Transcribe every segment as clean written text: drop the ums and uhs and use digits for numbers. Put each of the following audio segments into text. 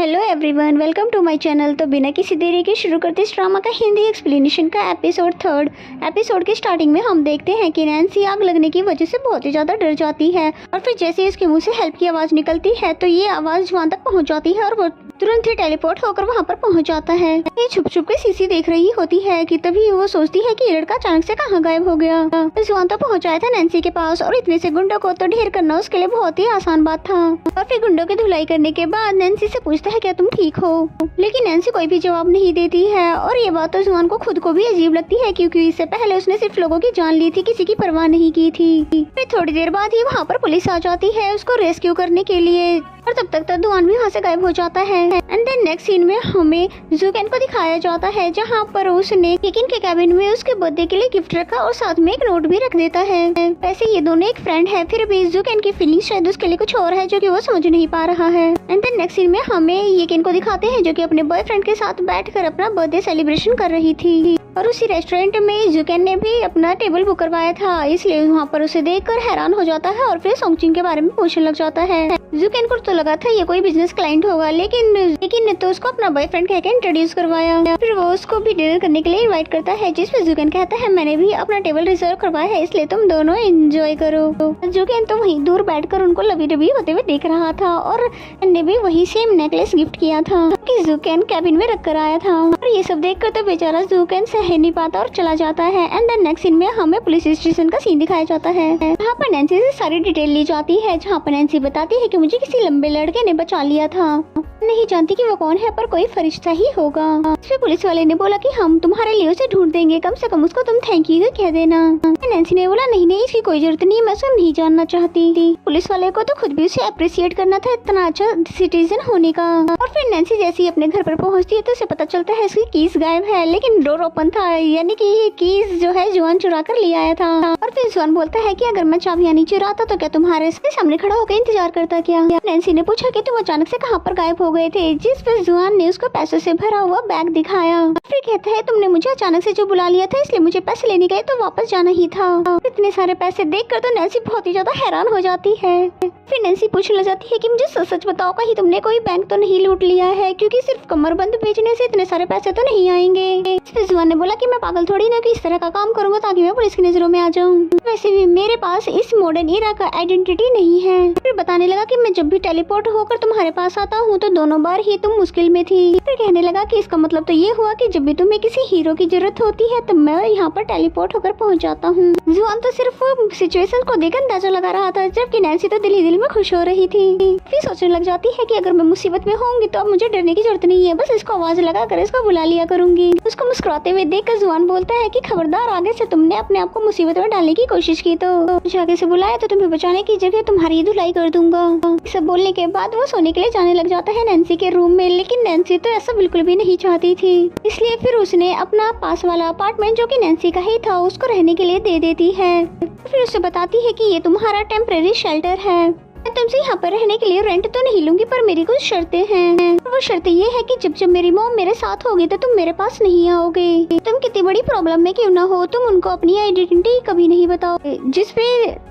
Hello everyone, welcome to my channel. तो बिना किसी देरी के शुरू करते इस ड्रामा का हिंदी एक्सप्लेनेशन का एपिसोड 3। एपिसोड के स्टार्टिंग में हम देखते हैं कि नैन्सी आग लगने की वजह से बहुत ही ज्यादा डर जाती है और फिर जैसे इसके मुंह से हेल्प की आवाज निकलती है तो ये आवाज जुआन तक पहुंच जाती है और वो तुरंत ही टेलीपोर्ट होकर वहाँ पर पहुँच जाता है। ये छुप छुप के सीसी देख रही होती है कि तभी वो सोचती है कि ये लड़का अचानक से कहाँ गायब हो गया। जुआन तो पहुँचाया था नैन्सी के पास और इतने से गुंडों को तो ढेर करना उसके लिए बहुत ही आसान बात था। और फिर गुंडों की धुलाई करने के बाद नैन्सी से पूछता है क्या तुम ठीक हो, लेकिन नैन्सी कोई भी जवाब नहीं देती है। और ये बात तो जुआन को खुद को भी अजीब लगती है क्योंकि इससे पहले उसने सिर्फ लोगों की जान ली थी, किसी की परवाह नहीं की थी। फिर थोड़ी देर बाद ही वहाँ पर पुलिस आ जाती है उसको रेस्क्यू करने के लिए और तब तक तो जुआन भी वहाँ से गायब हो जाता है। एंड देन नेक्स्ट सीन में हमें जुकेन को दिखाया जाता है जहाँ पर उसने केकिन के कैबिन में उसके बर्थडे के लिए गिफ्ट रखा और साथ में एक नोट भी रख देता है। वैसे ये दोनों एक फ्रेंड है, फिर भी जुकेन की फीलिंग शायद उसके लिए कुछ और है जो कि वो समझ नहीं पा रहा है। एंड देन नेक्स्ट सीन में हमें येकिन को दिखाते हैं जो कि अपने बॉयफ्रेंड के साथ बैठकर अपना बर्थडे सेलिब्रेशन कर रही थी और उसी रेस्टोरेंट में जुकेन ने भी अपना टेबल बुक करवाया था, इसलिए वहाँ पर उसे देखकर हैरान हो जाता है और फिर सोंगचिन के बारे में पूछने लग जाता है। जुकेन को तो लगा था ये कोई बिजनेस क्लाइंट होगा, लेकिन ने तो उसको अपना बॉयफ्रेंड कहकर इंट्रोड्यूस करवाया। फिर वो उसको भी डिनर करने के लिए इनवाइट करता है जिसमें जुकेन कहता है मैंने भी अपना टेबल रिजर्व करवाया है इसलिए तुम दोनों एंजॉय करो। जुकेन तो वहीं दूर बैठकर उनको लवी डबी होते हुए देख रहा था और ने भी वही सेम नेकलेस गिफ्ट किया था कि जुकेन कैबिन में रख कर आया था। और ये सब देखकर तो बेचारा जुकेन सह नहीं पाता और चला जाता है। एंड देन नेक्स्ट सीन में हमें पुलिस स्टेशन का सीन दिखाया जाता है जहाँ पर नैन्सी से सारी डिटेल ली जाती है, जहाँ पर नैन्सी बताती है कि मुझे किसी लंबे लड़के ने बचा लिया था, नहीं जानती कि वो कौन है पर कोई फरिश्ता ही होगा। इसमें पुलिस वाले ने बोला कि हम तुम्हारे लिए उसे ढूंढ देंगे, कम से कम उसको तुम थैंक यू कह देना। नैन्सी ने बोला नहीं नहीं इसकी कोई जरूरत नहीं, मैं उसे नहीं जानना चाहती थी। पुलिस वाले को तो खुद भी उसे अप्रिशिएट करना था इतना अच्छा सिटीजन होने का। और फिर नैन्सी जैसे ही अपने घर पर पहुंचती है तो उसे पता चलता है उसकी कीज गायब है, लेकिन डोर ओपन था, यानी कि कीज जो है जुआन चुरा कर ले आया था। और फिर जुआन बोलता है कि अगर मैं चाबियां नहीं चुराता तो क्या तुम्हारे इसके सामने खड़ा होकर इंतजार करता क्या। नैन्सी ने पूछा कि तुम अचानक से कहाँ पर गायब हो गए थे, जिस पर जुआन ने उसको पैसों से भरा हुआ बैग दिखाया। फिर कहता है तुमने मुझे अचानक से जो बुला लिया था इसलिए मुझे पैसे लेने गए तो वापस जाना ही था। इतने सारे पैसे देखकर तो नैन्सी बहुत ही ज्यादा हैरान हो जाती है। फिर नैन्सी पूछने लग जाती है कि मुझे सच सच बताओ कहीं तुमने कोई बैंक तो नहीं लूट लिया है, क्योंकि सिर्फ कमरबंद बेचने से इतने सारे पैसे तो नहीं आएंगे। फिर जुआन ने बोला कि मैं पागल थोड़ी ना कि इस तरह का काम करूंगा ताकि मैं पुलिस की नजरों में आ जाऊं, वैसे भी मेरे पास इस मॉडर्न एरा का आइडेंटिटी नहीं है। फिर बताने लगा कि मैं जब भी टेलीपोर्ट होकर तुम्हारे पास आता हूँ तो दोनों बार ही तुम मुश्किल में थी। फिर कहने लगा कि इसका मतलब तो ये हुआ कि जब भी तुम्हें किसी हीरो की जरूरत होती है तब मैं यहाँ पर टेलीपोर्ट होकर पहुँच जाता हूँ। जुआन तो सिर्फ सिचुएशन को देख अंदाजा लगा रहा था, जबकि नैन्सी तो दिल ही दिल में खुश हो रही थी। फिर सोचने लग जाती है कि अगर मैं मुसीबत में होंगी तो अब मुझे डरने की जरूरत नहीं है, बस इसको आवाज लगा कर इसको बुला लिया करूंगी। उसको मुस्कुराते हुए देखकर जुआन बोलता है कि खबरदार आगे से तुमने अपने आप को मुसीबत में डालने की कोशिश की तो मुझे आगे से बुलाया तो तुम्हें बचाने की जगह तुम्हारी धुलाई कर दूंगा। सब बोलने के बाद वो सोने के लिए जाने लग जाता है नैन्सी के रूम में, लेकिन नैन्सी तो ऐसा बिल्कुल भी नहीं चाहती थी, इसलिए फिर उसने अपना पास वाला अपार्टमेंट जो कि नैन्सी का ही था उसको रहने के लिए दे देती है। फिर उसे बताती है कि ये तुम्हारा टेम्परेरी शेल्टर है, मैं तुमसे यहाँ पर रहने के लिए रेंट तो नहीं लूंगी पर मेरी कुछ शर्तें हैं। वो शर्तें ये है कि जब जब मेरी मॉम मेरे साथ होगी तो तुम मेरे पास नहीं आओगे, तुम कितनी बड़ी प्रॉब्लम में क्यों ना हो तुम उनको अपनी आइडेंटिटी कभी नहीं बताओगे। जिसपे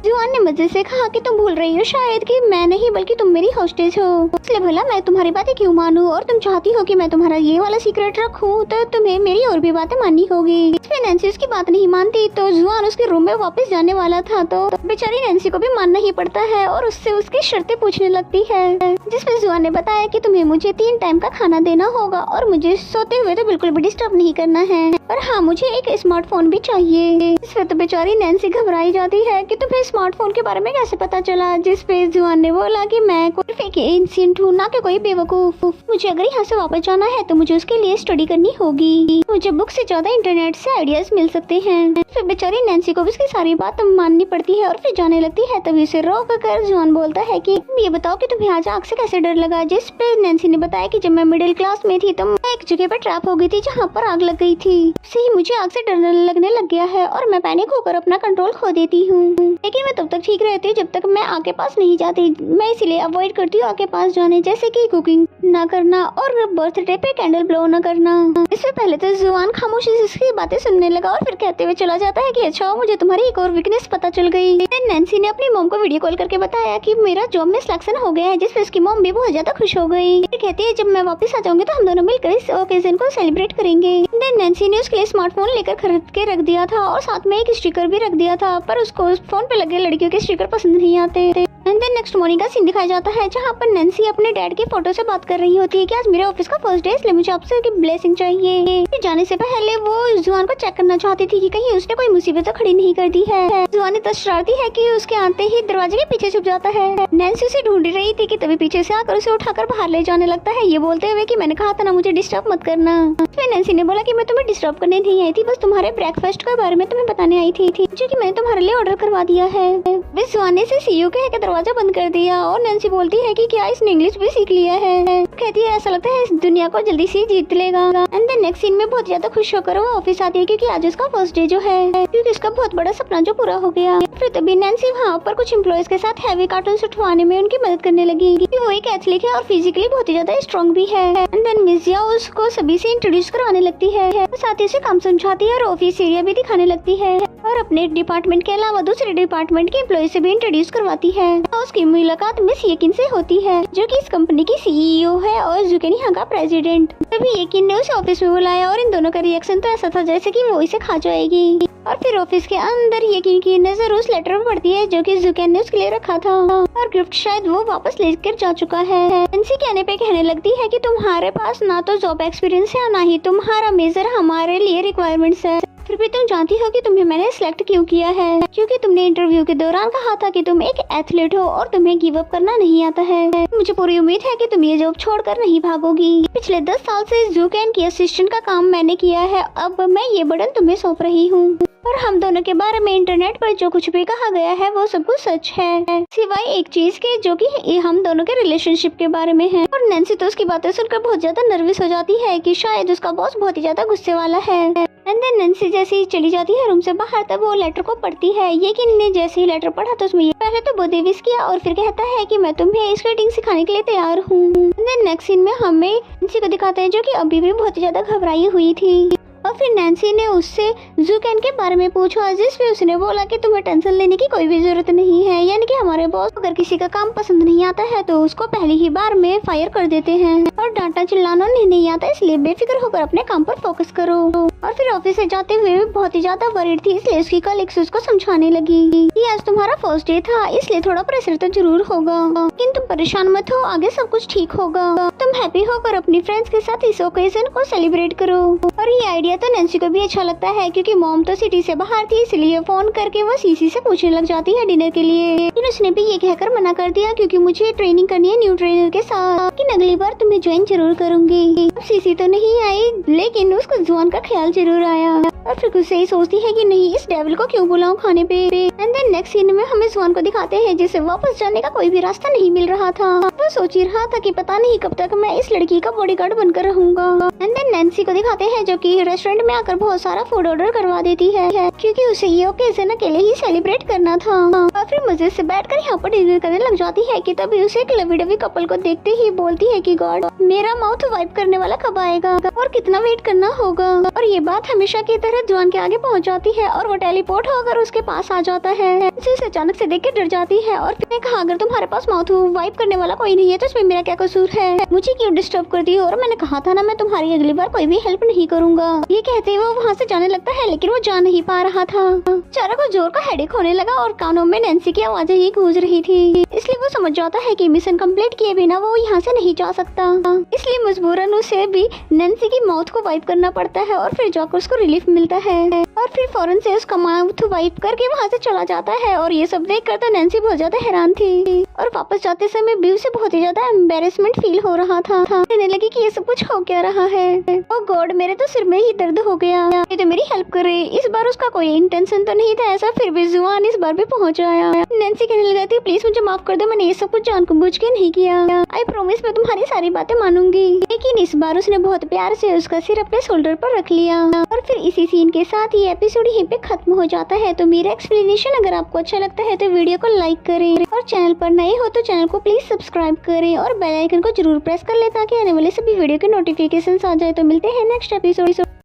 जुआन ने मजे से कहा कि तुम भूल रही हो शायद कि मैं नहीं बल्कि तुम मेरी होस्टेज हो, इसलिए भला मैं तुम्हारी बातें क्यों मानूं, और तुम चाहती हो कि मैं तुम्हारा ये वाला सीक्रेट रखूं तो तुम्हें मेरी और भी बातें माननी होगी। इसमें नैन्सी उसकी बात नहीं मानती तो जुआन उसके रूम में वापस जाने वाला था तो बेचारी नैन्सी को भी मानना ही पड़ता है और उससे उसकी शर्तें पूछने लगती है, जिसमें जुआन ने बताया कि तुम्हें मुझे 3 टाइम का खाना देना होगा और मुझे सोते हुए तो बिल्कुल भी डिस्टर्ब नहीं करना है, और हाँ मुझे एक स्मार्टफोन भी चाहिए। इसमें तो बेचारी नैन्सी घबराई जाती है कि तुम्हें स्मार्टफोन के बारे में कैसे पता चला, जिसपे जुआन ने बोला कि मैं कोई फेक एजेंट हूँ ना कि कोई बेवकूफ, मुझे अगर यहाँ से वापस जाना है तो मुझे उसके लिए स्टडी करनी होगी, मुझे बुक से ज्यादा इंटरनेट से आइडियाज मिल सकते हैं। फिर बेचारी नैन्सी को भी उसकी सारी बात माननी पड़ती है और फिर जाने लगती है, तभी उसे रोक कर जुआन बोलता है कि ये बताओ कि तुम्हें आज आग से कैसे डर लगा, जिस पे नैन्सी ने बताया कि जब मैं मिडिल क्लास में थी तो मैं एक जगह पर ट्रैप हो गई थी जहाँ पर आग लग गई थी, से ही मुझे आग से डर लगने लग गया है और मैं पैनिक होकर अपना कंट्रोल खो देती हूँ, लेकिन मैं तब तक ठीक रहती हूँ जब तक मैं आग के पास नहीं जाती, मैं इसलिए अवॉइड करती हूँ आग के पास जाने, जैसे कि कुकिंग ना करना और बर्थडे पे कैंडल ब्लो ना करना। इससे पहले तो जुआन खामोशी से इसकी बातें सुनने लगा और फिर कहते हुए चला जाता है कि अच्छा मुझे तुम्हारी एक और वीकनेस पता चल गई। नैन्सी ने अपनी मॉम को वीडियो कॉल करके बताया कि मेरा जॉब में सिलेक्शन हो गया है, जिसपे उसकी मॉम भी बहुत ज्यादा खुश हो गई। फिर कहती है इसलिए जब मैं वापस आ जाऊंगी तो हम दोनों मिलकर इस ओकेजन को सेलिब्रेट करेंगे। देन नैन्सी ने उसके लिए स्मार्टफोन लेकर खरीद के रख दिया था और साथ में एक स्टिकर भी रख दिया था, पर उसको उस फोन पे लगे लड़कियों के स्टिकर पसंद नहीं आते। एंड देन नेक्स्ट मॉर्निंग का सीन दिखाया जाता है जहाँ पर नैन्सी अपने डैड की फोटो से बात कर रही होती है कि आज मेरे ऑफिस का फर्स्ट डे, इसलिए मुझे आपसे ब्लेसिंग चाहिए। जाने से पहले वो जुआन को चेक करना चाहती थी कि कहीं उसने कोई मुसीबत तो खड़ी नहीं कर दी है। जुआन इतना शरारती है कि उसके आते ही दरवाजे के पीछे छुप जाता है। नैन्सी उसे ढूंढ रही थी कि तभी पीछे से आकर उसे उठाकर बाहर ले जाने लगता है, ये बोलते हुए कि मैंने कहा था ना मुझे डिस्टर्ब मत करना। फिर नैन्सी ने बोला कि मैं तुम्हें डिस्टर्ब करने नहीं आई थी, बस तुम्हारे ब्रेकफास्ट के बारे में तुम्हें बताने आई थी जो कि मैंने तुम्हारे लिए ऑर्डर करवा दिया है। बस जुआन ने सीईओ के दरवाजा बंद कर दिया और नैन्सी बोलती है कि क्या इसने इंग्लिश भी सीख लिया है। कहती है ऐसा लगता है इस दुनिया को जल्दी से जीत लेगा। एंड देन नेक्स्ट सीन में बहुत ज्यादा खुश होकर वो ऑफिस आती है क्योंकि आज उसका फर्स्ट डे जो है, क्योंकि उसका बहुत बड़ा सपना जो पूरा हो गया। फिर तभी नैन्सी वहाँ पर कुछ एम्प्लॉयज के साथ हैवी कार्टून्स उठवाने में उनकी मदद करने लगी। वो एक एथलीट है और फिजिकली बहुत ही ज्यादा स्ट्रॉन्ग भी है। एंड देन मिजिया उसको सभी से इंट्रोड्यूस करवाने लगती है, साथ ही उसे काम समझाती है और ऑफिस एरिया भी दिखाने लगती है और अपने डिपार्टमेंट के अलावा दूसरे डिपार्टमेंट के एम्प्लॉय से भी इंट्रोड्यूस करवाती है। उसकी मुलाकात मिस यकीन से होती है जो कि इस कंपनी की सीईओ है और जुकेन यहाँ का प्रेसिडेंट। तभी यकीन ने उसे ऑफिस में बुलाया और इन दोनों का रिएक्शन तो ऐसा था जैसे कि वो इसे खा जाएगी। और फिर ऑफिस के अंदर यकीन की नजर उस लेटर पर पड़ती है जो कि जुकेन ने उसके लिए रखा था और गिफ्ट शायद वो वापस लेकर जा चुका है। नैन्सी कहने पे कहने लगती है कि तुम्हारे पास ना तो जॉब एक्सपीरियंस है ना ही तुम्हारा मेजर हमारे लिए रिक्वायरमेंट्स है, फिर भी तुम जानती हो कि तुम्हें मैंने सिलेक्ट क्यों किया है, क्योंकि तुमने इंटरव्यू के दौरान कहा था कि तुम एक एथलीट हो और तुम्हें गिव अप करना नहीं आता है। मुझे पूरी उम्मीद है कि तुम ये जॉब छोड़कर नहीं भागोगी। पिछले 10 साल से जुकेन की असिस्टेंट का काम मैंने किया है, अब मैं ये बर्डन तुम्हें सौंप रही हूँ और हम दोनों के बारे में इंटरनेट पर जो कुछ भी कहा गया है वो सब कुछ सच है, सिवाय एक चीज के जो कि हम दोनों के रिलेशनशिप के बारे में है। और नैन्सी तो उसकी बातें सुनकर बहुत ज्यादा नर्वस हो जाती है कि शायद उसका बॉस बहुत ही ज्यादा गुस्से वाला है। एंड देन नैन्सी जैसे ही चली जाती है रूम से बाहर तब वो लेटर को पढ़ती है। यकीन ने जैसे ही लेटर पढ़ा तो उसमें पहले तो बर्थडे विश किया और फिर कहता है कि मैं तुम्हें स्केटिंग सिखाने के लिए तैयार हूँ। देन नेक्स्ट सीन में हमें नैन्सी को दिखाते हैं जो कि अभी भी बहुत ही ज्यादा घबराई हुई थी। और फिर नैन्सी ने उससे जुकेन के बारे में पूछा, जिसमें उसने बोला कि तुम्हें टेंशन लेने की कोई भी जरूरत नहीं है, यानी कि हमारे बॉस अगर किसी का काम पसंद नहीं आता है तो उसको पहली ही बार में फायर कर देते हैं और डांटा चिल्लाना नहीं आता, इसलिए बेफिक्र होकर अपने काम पर फोकस करो। और फिर ऑफिस से जाते हुए भी बहुत ही ज्यादा वरीड थी, इसलिए उसकी कलीग्स उसको समझाने लगी कि आज तुम्हारा फर्स्ट डे था इसलिए थोड़ा प्रेशर तो जरूर होगा, लेकिन तुम परेशान मत हो, आगे सब कुछ ठीक होगा। तुम हैप्पी होकर अपनी फ्रेंड्स के साथ इस ओकेजन को सेलिब्रेट करो। और ये आइडिया तो नैन्सी को भी अच्छा लगता है क्योंकि मॉम तो सिटी से बाहर थी, इसलिए फोन करके वो सीसी से पूछने लग जाती है डिनर के लिए। लेकिन उसने भी ये कहकर मना कर दिया क्योंकि मुझे ट्रेनिंग करनी है न्यू ट्रेनर के साथ, लेकिन अगली बार तुम्हें ज्वाइन जरूर करूंगी। अब सीसी तो नहीं आई लेकिन उसको जुआन का ख्याल जरूर आया और फिर खुद से ही सोचती है कि नहीं इस डेविल को क्यों बुलाऊं खाने पे। एंड देन नेक्स्ट सीन में हमें जुआन को दिखाते हैं जिसे वापस जाने का कोई भी रास्ता नहीं मिल रहा था। वो सोच ही रहा था कि पता नहीं कब तक मैं इस लड़की का बॉडीगार्ड बनकर रहूंगा। एंड देन नैन्सी को दिखाते हैं जो कि रेस्टोरेंट में आकर बहुत सारा फूड ऑर्डर करवा देती है क्योंकि उसे ये ओकेजन अकेले ही सेलिब्रेट करना था। और फिर मजे से बैठकर यहाँ पर डिनर करने लग जाती है कि तभी उसे एक लवी डवी कपल को देखते ही बोलती है कि गॉड मेरा माउथ वाइप करने वाला कब आएगा और कितना वेट करना होगा। और ये बात हमेशा की तरह जुआन के आगे पहुँच जाती है और वो टेलीपोर्ट होकर उसके पास आ जाता है। उसे अचानक से देख के डर जाती है और फिर कहा अगर तुम्हारे पास माउथ वाइप करने वाला कोई नहीं है तो इसमें मेरा क्या कसूर है, मुझे क्यों डिस्टर्ब कर दी, और मैंने कहा था ना मैं तुम्हारी अगली बार कोई भी हेल्प नहीं करूंगा। ये कहते वो वहाँ से जाने लगता है लेकिन वो जा नहीं पा रहा था। चारा को जोर का हेडेक होने लगा और कानों में नैन्सी की आवाजें ही गूंज रही थी, इसलिए वो समझ जाता है कि मिशन कंप्लीट किए बिना वो यहाँ से नहीं जा सकता, इसलिए मजबूरन उसे भी नैन्सी की माउथ को वाइप करना पड़ता है और फिर जाकर उसको रिलीफ मिलता है और फिर फौरन से उसका माउथ वाइप करके वहाँ से चला जाता है। और ये सब देख कर तो नैन्सी बहुत ज्यादा हैरान थी और वापस जाते समय भी उसे बहुत ही ज्यादा एम्बेरसमेंट फील हो रहा था। कहने लगी कि ये सब कुछ हो क्या रहा है, ओह गॉड मेरे तो सिर में ही दर्द हो गया, ये तो मेरी हेल्प करे। इस बार उसका कोई इंटेंशन तो नहीं था ऐसा, फिर भी जुआन इस बार भी पहुंच आया। नैन्सी कहने लगी प्लीज मुझे माफ कर दो, मैंने ये सब कुछ जानबूझ के नहीं किया, आई प्रॉमिस मैं तुम्हारी सारी बातें मानूंगी। लेकिन इस बार उसने बहुत प्यार से उसका सिर अपने शोल्डर पर रख लिया। और फिर इसी सीन के साथ ये एपिसोड यहीं पे खत्म हो जाता है। तो मेरा एक्सप्लेनेशन अगर आपको अच्छा लगता है तो वीडियो को लाइक करें और चैनल पर नए हो तो चैनल को प्लीज सब्सक्राइब करें और बेल आइकन को जरूर प्रेस कर ले ताकि आने वाले सभी वीडियो के नोटिफिकेशन आ जाए। तो मिलते हैं नेक्स्ट एपिसोड।